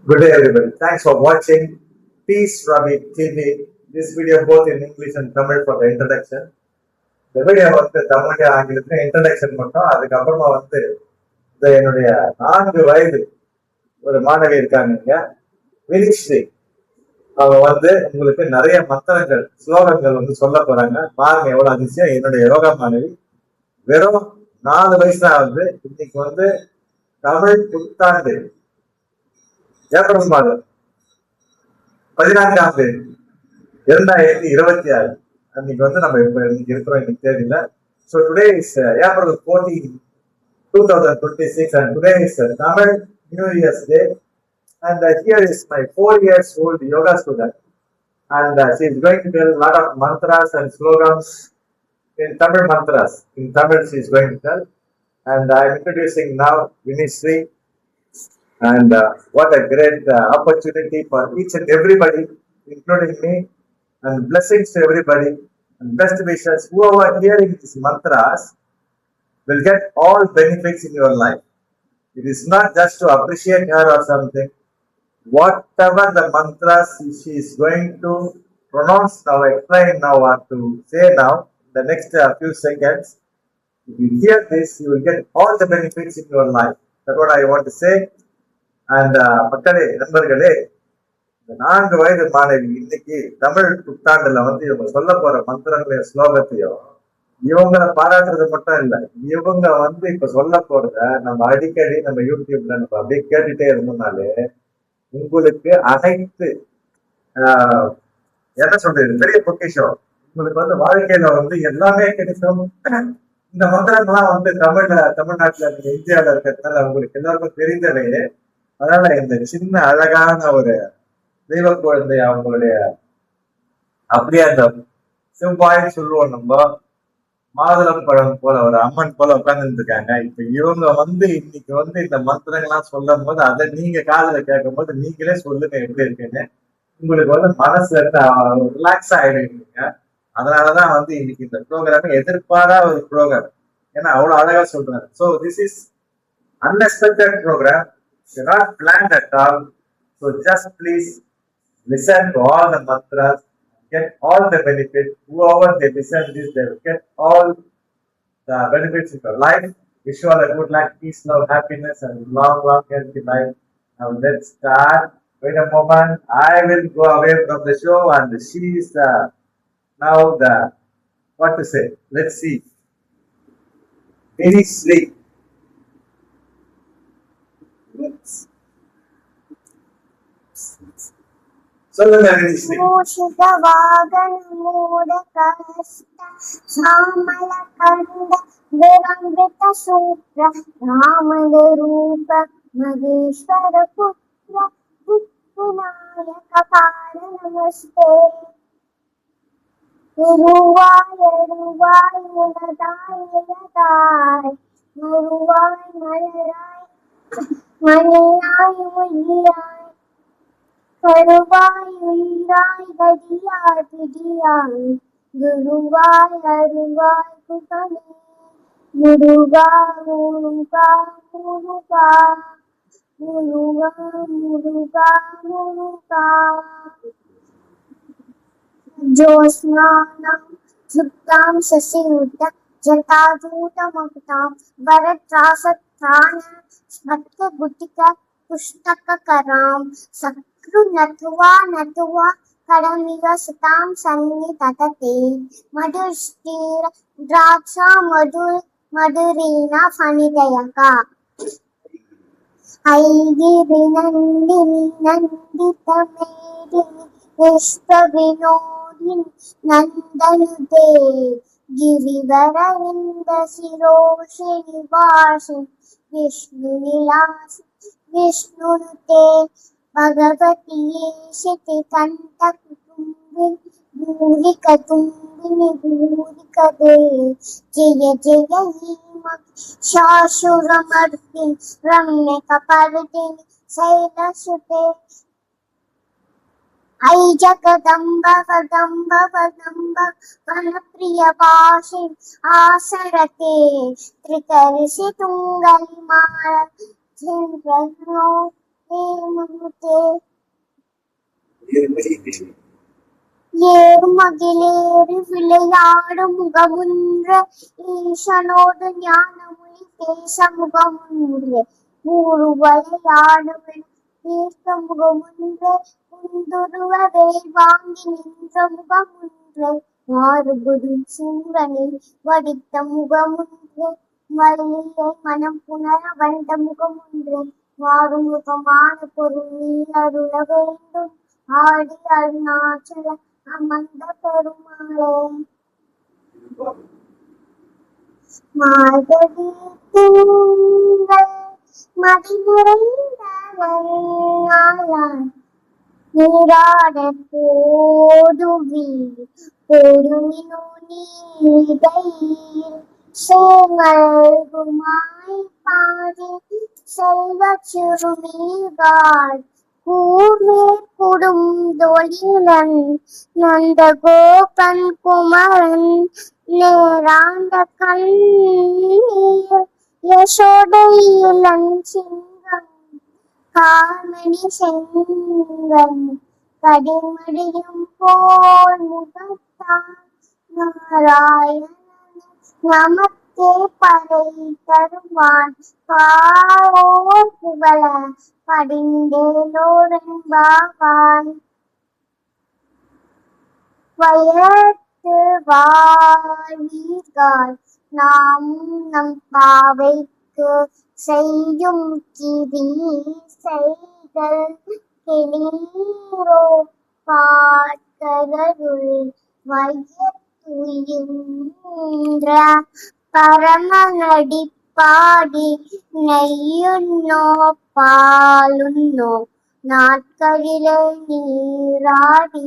Good day, everybody. Thanks for watching Peace Ravi TV. This video both in English and Tamil for the introduction. இந்த video Tamil ஆங்கிலத்துல introduction மட்டும். அதுக்கப்புறமா இந்த என்னுடைய 4 வயது ஒரு மாணவி இருக்காங்க, வினிஸ்ரீ. அவங்க உங்களுக்கு நிறைய மந்திரங்கள், ஸ்லோகங்கள் சொல்ல போறாங்க. பாருங்க எவ்வளவு அதிசயம். என்னுடைய யோகா மாணவி வெறும் 4 வயசு தான் ஆகுது. இன்னைக்கு தமிழ் புத்தாண்டு ஏப்ரல் மாதம் 14ஆம் தேதி 2026. அன்னைக்கு நம்ம இன்னைக்கு இருக்கிறோம், இன்னைக்கு தேதியில. So today is April 14, 2026 and today is Tamil New Year's Day. And here is my 4 years old yoga student, and she is going to tell a lot of mantras and slogans in Tamil mantras. In Tamil she is going to tell, and I am introducing now Vinishree. And what a great opportunity for each and everybody, including me, and blessings to everybody, and best wishes. Whoever hearing these mantras will get all benefits in your life. It is not just to appreciate her or something. Whatever the mantras she is going to pronounce now, explain now, or to say now, the next few seconds, if you hear this, you will get all the benefits in your life. That's what I want to say. And மக்களே, நண்பர்களே, இந்த 4 வயது மாணவி இன்னைக்கு தமிழ் புத்தாண்டுல இவங்க சொல்ல போற மந்திரங்களையும் ஸ்லோகத்தையும் இவங்களை பாராட்டுறது மட்டும் இல்ல, இவங்க இப்ப சொல்ல போறத நம்ம அடிக்கடி நம்ம யூடியூப்ல நம்ம அப்படியே கேட்டுட்டே இருந்தோம்னாலே உங்களுக்கு அனைத்து என்ன சொல்றது பெரிய பொக்கிஷம். உங்களுக்கு வாழ்க்கையில எல்லாமே கிடைக்கும். இந்த மந்திரங்கள்லாம் தமிழ்நாட்டுல நீங்க இந்தியாவில இருக்கிறதுனால உங்களுக்கு எல்லாருக்கும் தெரிந்தவே. அதனால இந்த சின்ன அழகான ஒரு தெய்வ குழந்தை அவங்களுடைய அப்படியே அந்த செவ்வாய்ன்னு சொல்லுவோம், நம்ம மாதுளம் பழம் போல ஒரு அம்மன் போல உட்கார்ந்து இருக்காங்க. இப்ப இவங்க இன்னைக்கு இந்த மந்திரங்கள்லாம் சொல்லும் போது அதை நீங்க காதுல கேட்கும் போது நீங்களே சொல்லுங்க எப்படி இருக்குன்னு. உங்களுக்கு மனசுல இருந்து ரிலாக்ஸ் ஆயிடுவீங்க. அதனாலதான் இன்னைக்கு இந்த ப்ரோக்ராம் எதிர்பாராத ஒரு ப்ரோக்ராம். ஏன்னா அவ்வளவு அழகா சொல்றாங்க. So this is unexpected programme. You're not planned at all. So just please listen to all the mantras, get all the benefits. Whoever they listen to this, they will get all the benefits in your life. Wish you all a good life, peace, love, happiness, and long, healthy life. Now let's start. Wait a moment. I will go away from the show, and she is now the what to say. Let's see. Very sleep. சொல்லுங்க வினிஸ்ரீ. மூஷிக வாகன மூட கஸ்த சாமல கண்ட விரம்பித சூத்ர ராமத ரூப மகேஸ்வர புத்திர விநாயக பார நமஸ்தே. உருவாய் உனதாய் இலதாய் மறுவாய் மலராய் மணியாய் உயிராய் கருவாய் உயிராய் கடியாய் பிடியாய் குருவாய் அருவாய் குகனே முருகா முருகா முருகா முருகா முருகா முருகா. ஜோஸ்நானம் சுத்தாம் சசியுத்த ஜட்டாஜூதமுக்தாம் வரத்ராசத்ராண ஸ்மத்க குட்டிக புஷ்டக கராம் சக்ரு நத்துவா கடமிக சுதாம் சன்னி தததே மதுஷ்டீர திராட்சா மதுரீனா ஃபணிதயகா ஐகிரி நந்தினி நந்தித மேதினி விஸ்வ வினோதினி நந்தனுதே गिरिवरविंद शिरोषिणि वासिनि विष्णु निलास विष्णुनुते भगवती येषिति कण्ठकुटुम्बिनि भूरिकतुम्बिनि भूरिकदे जय जय हीमशाशुरमर्दिनि रम्यकपर्दिनि शैलसुते ऐ जगदम्ब वदम्ब वनप्रिय भाषिणि आसरते त्रिकर्षि तुंगलिमाल முத்தே ஏறு மகிழேறு விளையாடும் முகமுன்ற ஈசனோடு ஞானமொழி பேச முகமுன்றே ஊரு விளையாடுவன் தீர்த்த முகமுன்றே குந்துருவ வேல் வாங்கி நின்ற முகமுன்றே மாறுபடும் சூரனை வடித்த முகமுன்றே வள்ளியை மனம் புணர வந்த முகமுன்றே மாறும் முகமான பொருள் நீ அருள வேண்டும் ஆடி அருணாச்சல அமர்ந்த பெருமாளே மார்கழி திங்கள் மதி நிறைந்த நாளாய் நீராட போதுமினோ நீடையில் சேமல்குமாய் பாடி செல்வ சிறுமீர்காள் கூர்வேற் குடுந்தொழிலன் நந்த கோபன் குமரன் நேராண்ட கண்ணீர் யசோதை இளன் சிங்கம் காமணி செங்கன் கடிமடியும் போல் முகத்தான் நாராயணன் நமக்கே பறை தருவான் பாவோர் புகழ படிந்தேலோரென்பாவாய் வயத்து வாழ்வீர்கள் நாம் நம் பாவைக்கு செய்யும் கிரி செய்கள் கெளீரோ பாட்கருள் வையத்துயின்ற பரமநடி பாடி நெய்யுண்ணோ பாலுண்ணோ நாட்களிலே நீராடி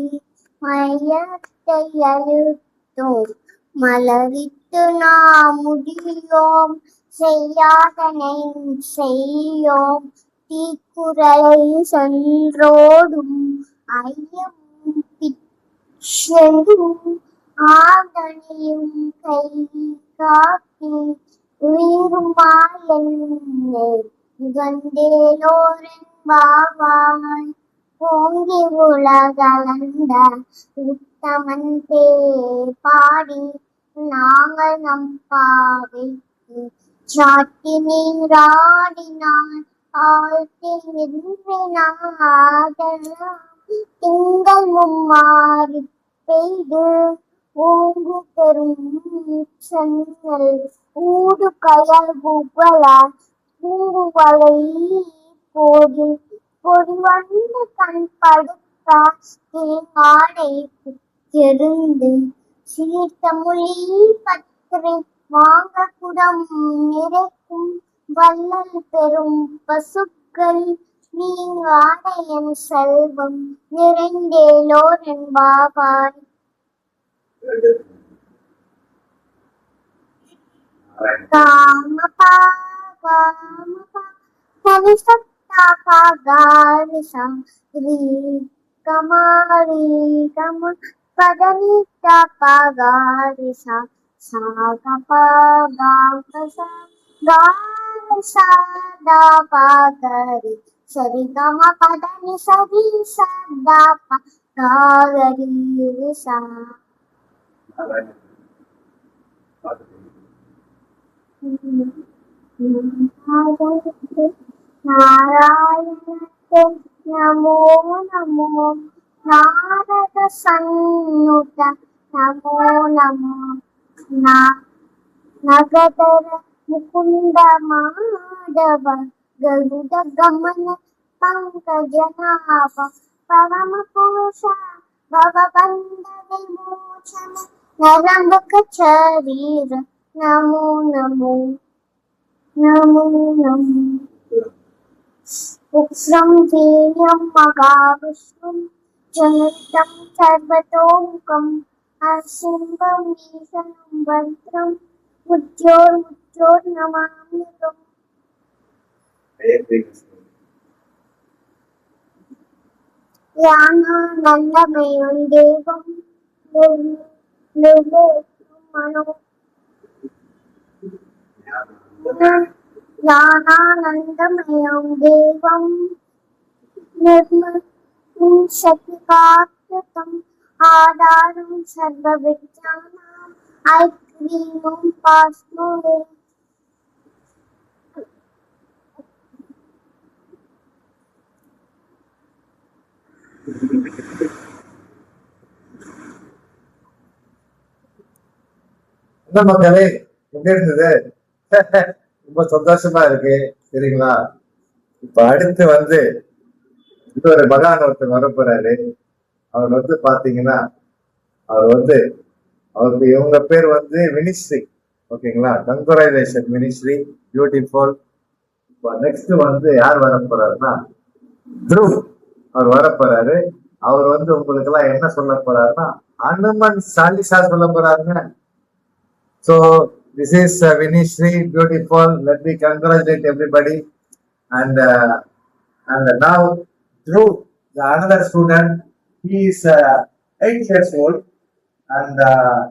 மையத்தை அழுத்தோம் மலரிட்டு நாம் முடியோம் செய்யாதனை செய்யோம் தீக்குறளை சென்றோடும் ஐயம் பிச்செடும் ஆதனையும் கை காட்டி உயிருமாய் என்னை உகந்தேலோரென்பாவாய் ஓங்கி உலகளந்த உத்தமன் பேர் பாடி நாங்கள் நம் பாவைக்கு சாட்டி நீராடினான் ஆழ்த்தி நின்றினாதெல்லாம் திங்கள் மும்மாறி பெய்து ஓங்கு பெரும் சென்னல் ஊடு கயல் புகழ பூங்குவலை போது பொறிவண்டு கண் படுத்த தேங்காடை புத்திருந்து சீர்த்த மொழி பற்றி வாங்க குடம் நிறைக்கும் வள்ளல் பெரும் பசுக்கள் நீங்காட என் செல்வம் நிறைந்தேலோரென்பாவாய் காமபா காமபா கவிசத்தா பாகாரிசா ரீ கமாரி கம பதனிதா பாகாரிசா சாகபா காகசா காரிசா தா பாகரி சரி கம பதனி சரி சதா பாகரி ரிசா நாராயணத்தை நமோ நமோ நாரத சந்நுத நமோ நமோ நகதர முகுந்த மாதவ கருட கமன பங்கஜநாப பரம புருஷ பவபந்த விமோச்சன நரம்பக சரீர நமோ நமோ நமோ நமோ உக்ரம் வீர்யம் மகாவிஷ்ணும் ஜனிதம் சர்வதோமுகம் அசிம்பம் ஈசனம் வந்த்ரம் முஜ்ஜோர் நமாமிகம் ஞானானந்தமயம் தேவம் நிர்வேத்ரும் மனோ ஞானானந்தமயம் தேவம் निर्मलं सत्कार्यतम् आधारं सर्वविद्यानाम् ऐक्रीणुं पास्मुरे என்ன மக்களே, எப்படி இருந்தது? ரொம்ப சந்தோஷமா இருக்கு, சரிங்களா? இப்ப அடுத்து வந்து இன்னொரு மகான் ஒருத்தர் வர போறாரு. அவர் வந்து பாத்தீங்கன்னா, அவர் வந்து அவருக்கு இவங்க பேர் வந்து வினிஸ்ரீ, ஓகேங்களா? கங்குரைசேஷன் வினிஸ்ரீ, பியூட்டிஃபுல். இப்போ நெக்ஸ்ட் வந்து யார் வர போறாருன்னா த்ருவ், அவர் வர போறாரு. அவர் வந்து உங்களுக்கு எல்லாம் என்ன சொல்ல போறாருன்னா அனுமன் சாலிசா சொல்ல போறாருங்க. So this is Vinishri, beautiful. Let me congratulate everybody. And now Dhruv, the another student, he is 8 years old, and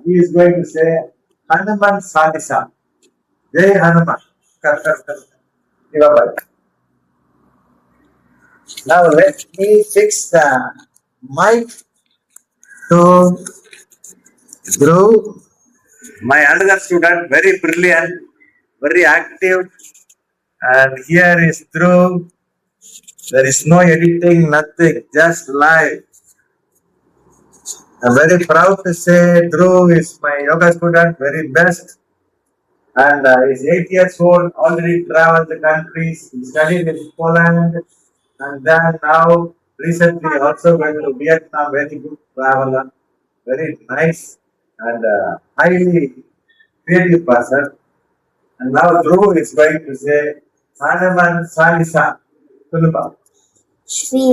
he is going to say Hanuman Salisa. Jai Hanuman. Now let me fix the mic to Dhruv. My another student, very brilliant, very active, and here is Dhruv. There is no editing, nothing, just live. I'm very proud to say Dhruv is my yoga student, very best, and he's 8 years old, already traveled the countries, he studied in Poland, and then now recently also went to Vietnam, very good traveler, very nice, and highly creative person. And now Dhruv is going to say Hanuman Salisa. Kulumba. Shri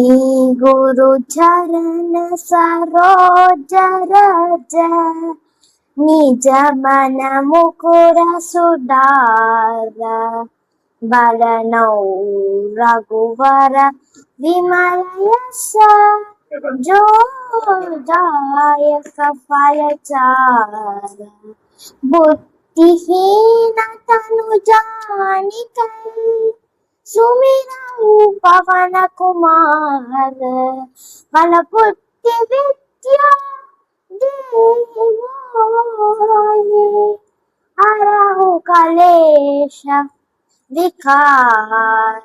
गुरु चरण सरोज रज निज मन मुकुर सुधार बरनौ रघुवर विमल यश जो दायक फल चार बुद्धिहीन तनु जानिकै सुमिरौ पवन कुमार बल बुद्धि विद्या देहि मोहि हरहु कलेश विकार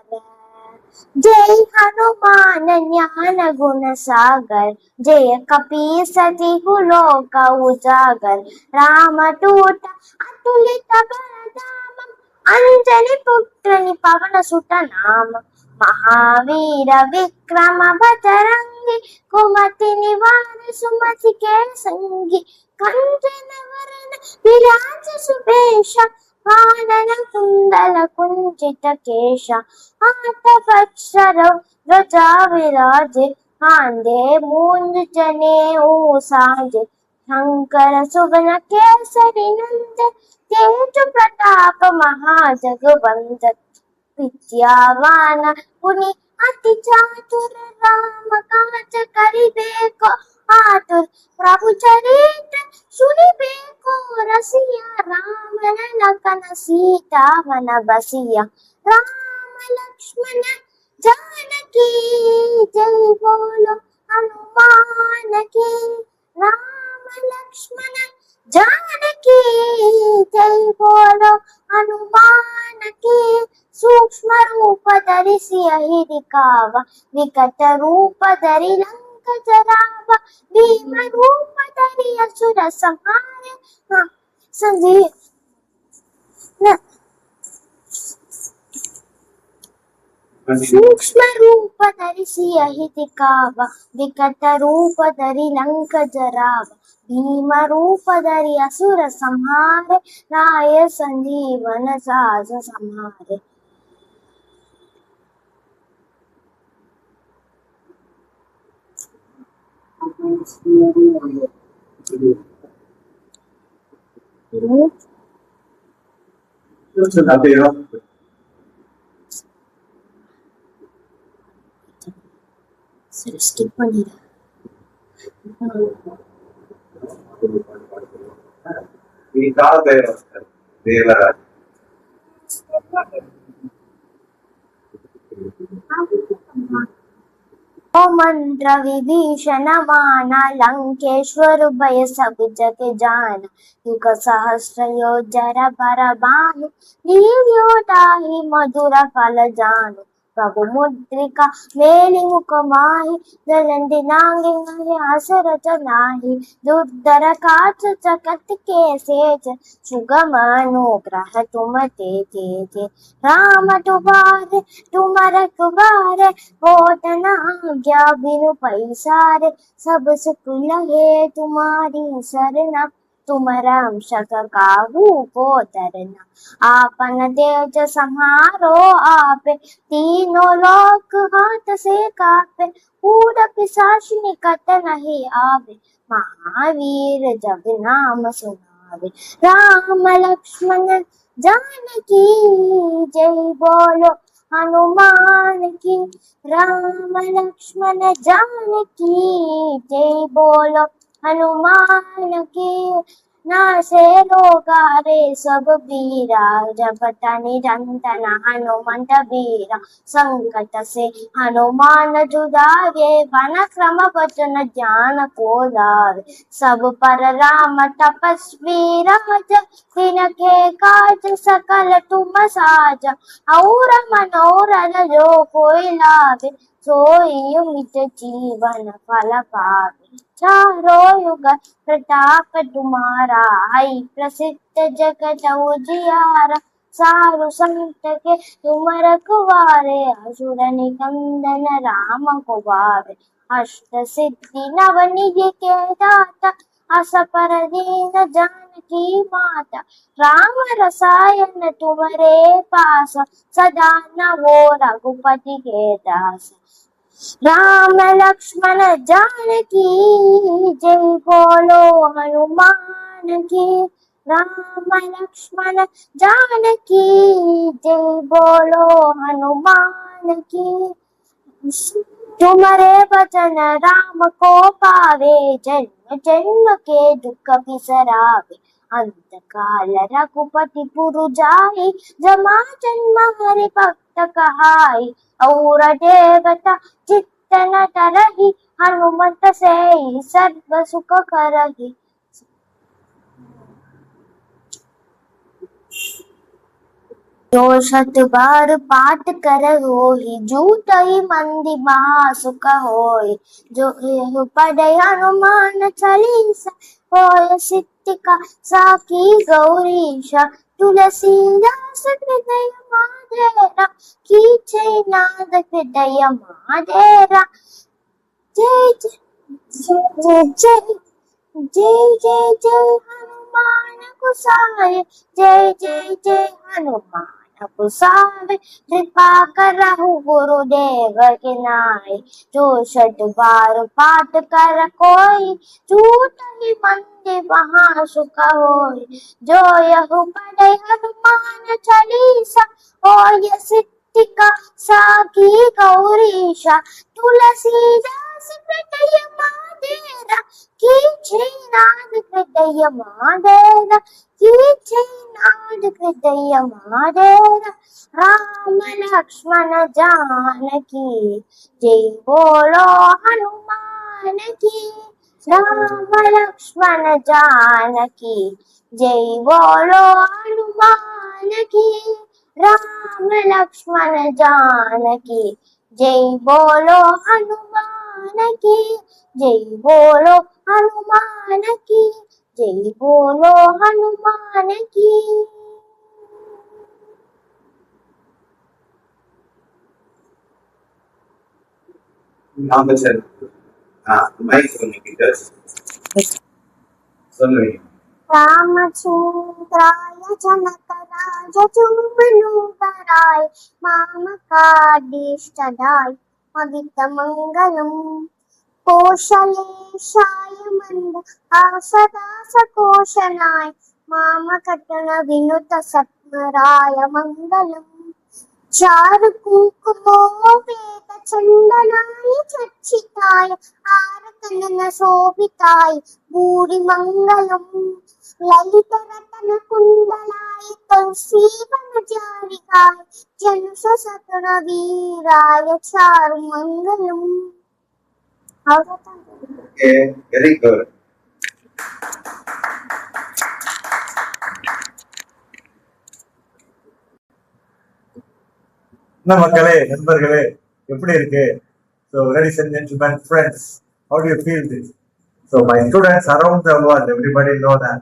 जय हनुमान ज्ञान गुण सागर जय कपीसति लोक उजागर रामदूत अतुलित बलधाम अंजनी पुत्र पवन सुत नाम महावीर विक्रम बजरंगी कुमति निवार सुमति के संगी कंचन वरण विराज सुबेश कानन कुंडल कुंचित केश हाथ वज्र ध्वजा विराजे कांधे मूंज जनेऊ साजे शंकर सुवन केसरी नंदन तेज प्रताप महाजगवंत विद्यावान गुणी अति चातुर राम काज करिबेको आतुर प्रभु चरित्र सुनिबेको रसिया राम लखन सीता मन बसिया राम लक्ष्मण जानकी जय बोलो हनुमान की राम लक्ष्मण जानकी जय बोलो हनुमान की सूक्ष्म रूप धरि सियहि दिखावा विकट रूप धरि लंक जरावा भीम रूप धरि असुर संहारे संजीव सूक्ष्म रूप धरि सियहि दिखावा विकट रूप धरि लंक जरावा भीम रूप धरि असुर संहारे राय संजीवन साज संहारे சரி ஸ்கிப் பண்ணிடு ಈ ಕಾಲ ದೇವರ मंत्र विभीषण माना लंकेश्वर भय सब जग जाना युग सहस्र योजर बर बाहु लील्यो ताहि मधुर फल जानु प्रभु मुद्रिका मेलि मुख माहि जलंधि नांगी असरत नाही दुर्धर काच चकत के सेज सुगम अनुग्रह तुम ते राम तुम्हारे तुम रखवारे होत न आज्ञा बिनु पैसारे सब सुख लहे तुम्हारी सरना तुम राम शक काहू को तरना आपन तेज समारो आपे तीनों लोक हाथ से कापे पूर पिशाच निकट नहीं आवे महावीर जब नाम सुनावे राम लक्ष्मण जानकी जय बोलो हनुमान की राम लक्ष्मण जानकी जय बोलो हनुमान की नासे लोकारे सब बीरा जपत निरंतन हनुमंत बीरा संकट से हनुमान जुदावे वन क्रम वचन ज्ञान को लावे सब पर राम तपस्वी राजा तिनके काज सकल तुम साजा और मनोरथ जो कोई लावे सोई मित जीवन फल पावे चारों युग प्रताप तुम्हारा है प्रसिद्ध जगत उजियारा सारु संत के तुम रखवारे असुर निकंदन राम को वारे अष्ट सिद्धि नव निधि के दाता अस पर दीन जानकी माता राम रसायन तुम्हारे पास सदा नवो रघुपति के दास राम लक्ष्मण जानकी जय बोलो हनुमान की राम लक्ष्मण जानकी जय बोलो हनुमान की तुम्हारे वचन राम को पावे जन्म जन्म के दुख बिसरावे अंत काल रघुपति पुर जाई जमा जन्म हरि भक्त कहाई और देवता चित्तन तरहि हनुमत से सर्व सुख करहि जो शत बार पाठ कर होहि जूटहि मंदि महासुख होय जो एहु पढ़े हनुमान चालीसा होय सिद्धिका साखी गौरीशा तुलसीदास हृदय माधेरा कीचे नाद हृदय माधेरा जय जय जय जय जय जय जय हनुमान गुसाए जय जय जय हनुमान कुसावे कृपा करहु गुरुदेव के नाय जो शत बार पाठ कर कोई झूठ ही मंदि वहाँ सुख होय जो यहु पढ़े हनुमान चालीसा होय सिद्धिका साखी गौरीशा तुलसीदास हृदय माधेरा कीचे नाद हृदय माधेरा कीचे नाद हृदय माधेरा राम लक्ष्मण जानकी जय बोलो हनुमान की राम लक्ष्मण जानकी जय बोलो हनुमान की राम लक्ष्मण जानकी जय बोलो हनुमान की जय बोलो हनुमान की जय बोलो हनुमान की நாம சரி மைக் சொல்லிக்கிட்ட சொல்லுவீங்க रामचंद्राय जनकराय चुम्बनुधराय मामकादिष्टदाय मवितमङ्गलम् कोशलेशाय मंद आसदासकोशनाय मामकटन विनुत सत्वराय मङ्गलम् चारु कुङ्कुमो वेद चन्दनाय चर्चिताय आरतनन शोभिताय भूरि मङ्गलम् ललित रतन कुण्डलाय तुलसीवनचारिकाय जनुष सतुर वीराय चारु मङ्गलम् அவ்வளவுதான். Okay, very good. என்ன மக்களே, நண்பர்களே, எப்படி இருக்கு? So, ladies and gentlemen, friends, how do you feel this? So, my students around the world, everybody know that.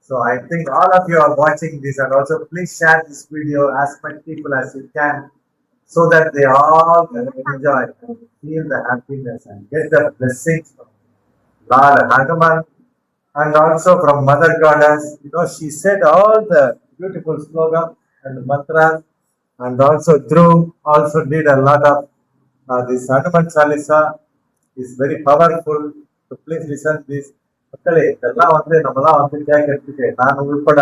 So, I think all of you are watching this, and also please share this video as many people as you can, so that they all can enjoy, feel the happiness, and get the blessings from Lord Hanuman, and also from Mother Goddess. You know, she said all the beautiful slogan and mantras, and also Dhruv also did a lot of this Hanuman Chalisa is very powerful. So please listen this. மக்களே, இதெல்லாம் வந்து நம்மலாம் வந்து கேட்கறதுக்கு நான் உள்பட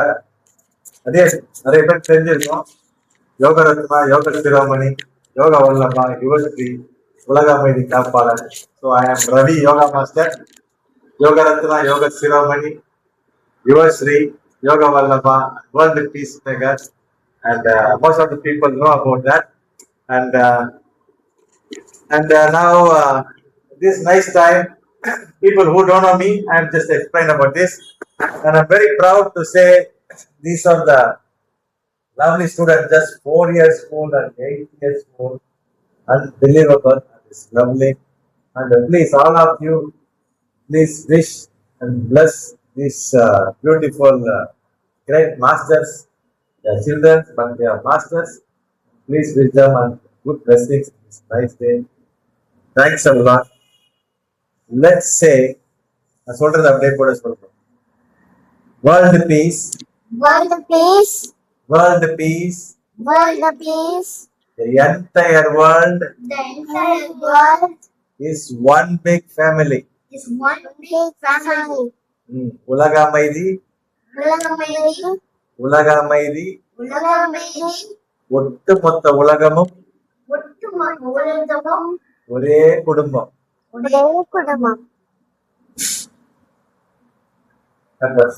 நிறைய பேர் தெரிஞ்சிருக்கோம். யோகரத்னா, யோக சிரோமணி, யோக வல்லபா, யுவஸ்ரீ, உலக அமைதி காப்பாளர். ஸோ ஐ ஆம் ரவி யோகா மாஸ்டர், யோகரத்னா, யோக Shiromani, Yuvashree, Yoga Vallabha, world peacemaker, and most of the people know about that. And now this nice time, people who don't know me, I'm just explain about this, and I'm very proud to say these are the lovely students, just 4 years old and 8 years old. Unbelievable, it's lovely. And please, all of you, please wish and bless these beautiful, great masters, the children, but they are masters. Please wish them and good blessings this nice day. Thanks a lot. Let's say, நான் சொல்றது அப்படியே கூட சொல்றோம். World peace, World peace, world peace, world peace. the entire world The entire world is one big family. is one big family. உலக அமைதி, உலகமைதி, உலக அமைதி, உலகமைதி, ஒட்டுமொத்த உலகமும் ஒட்டுமொத்த உலகமும் ஒரே குடும்பம். ஒரே குடும்பம். That was